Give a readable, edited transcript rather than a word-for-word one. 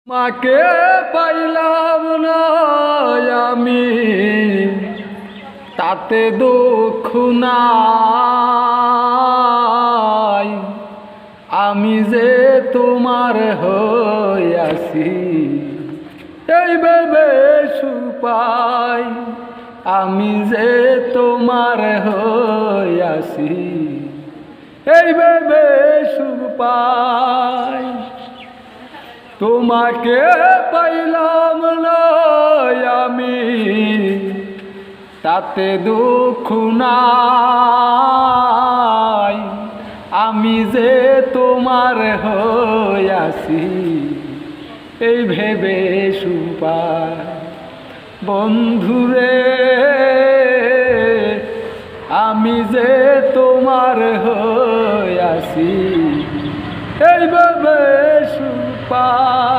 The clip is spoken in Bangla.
মাকে পাইলাম না আমি, তাতে দুঃখ নাই। আমি যে তোমার হইয়াছি এই ভেবে সুপাই। আমি যে তোমার হইয়াছি এই ভেবে সুপাই। তোমাকে পাইলাম না আমি, তাতে দুঃখ নাই। আমি যে তোমার হইয়াছি এই ভেবে সুপাই। বন্ধুরে আমি যে তোমার হইয়াছি এই ভেবে সুপাই।